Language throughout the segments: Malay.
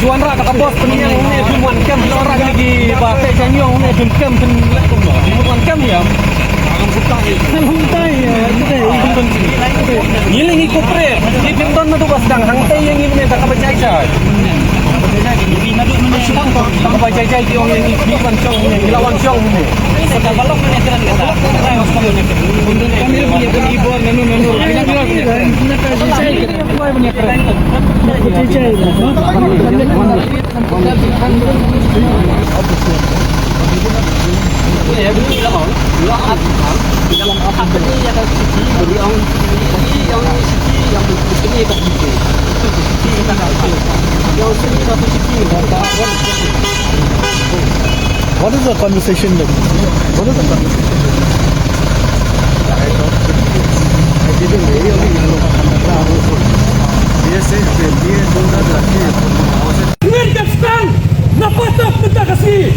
suan ra kata bos penyang ni cuma kem orang lagi pakai janyong ni kem cuma kem ya hangtai ya ni lagi kopre di pinton na tu bas dang hangtai yang ini kata bacai-cai tak bacai-cai di orang yang di pancong ni lawan cong ni sedang balok ni kira kata kami punya keyboard menu What is the conversation like? What is the conversation? I didn't really know. Dia Ngerti napatap kita kasih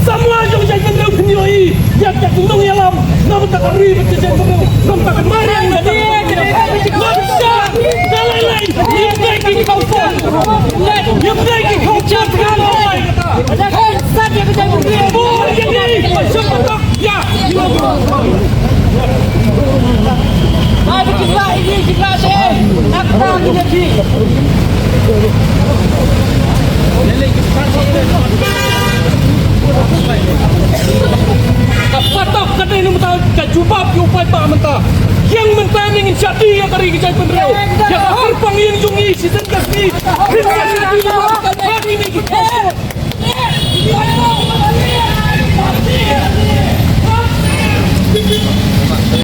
semua yang jadi kendang penyoi yang tertundung yalam nama tak kari berjalan nama tak kemari yang bisa lain yang baik kau pun yang baik kau cakap ada konsep yang kita beri ini semua ya mari kita ini kita apa ini Kapatok kata ini mentah kajubab diupai pak mentah yang mentah ingin jadi yang kari kejai penderau yang harpang yang jungi season kasih hari ini kita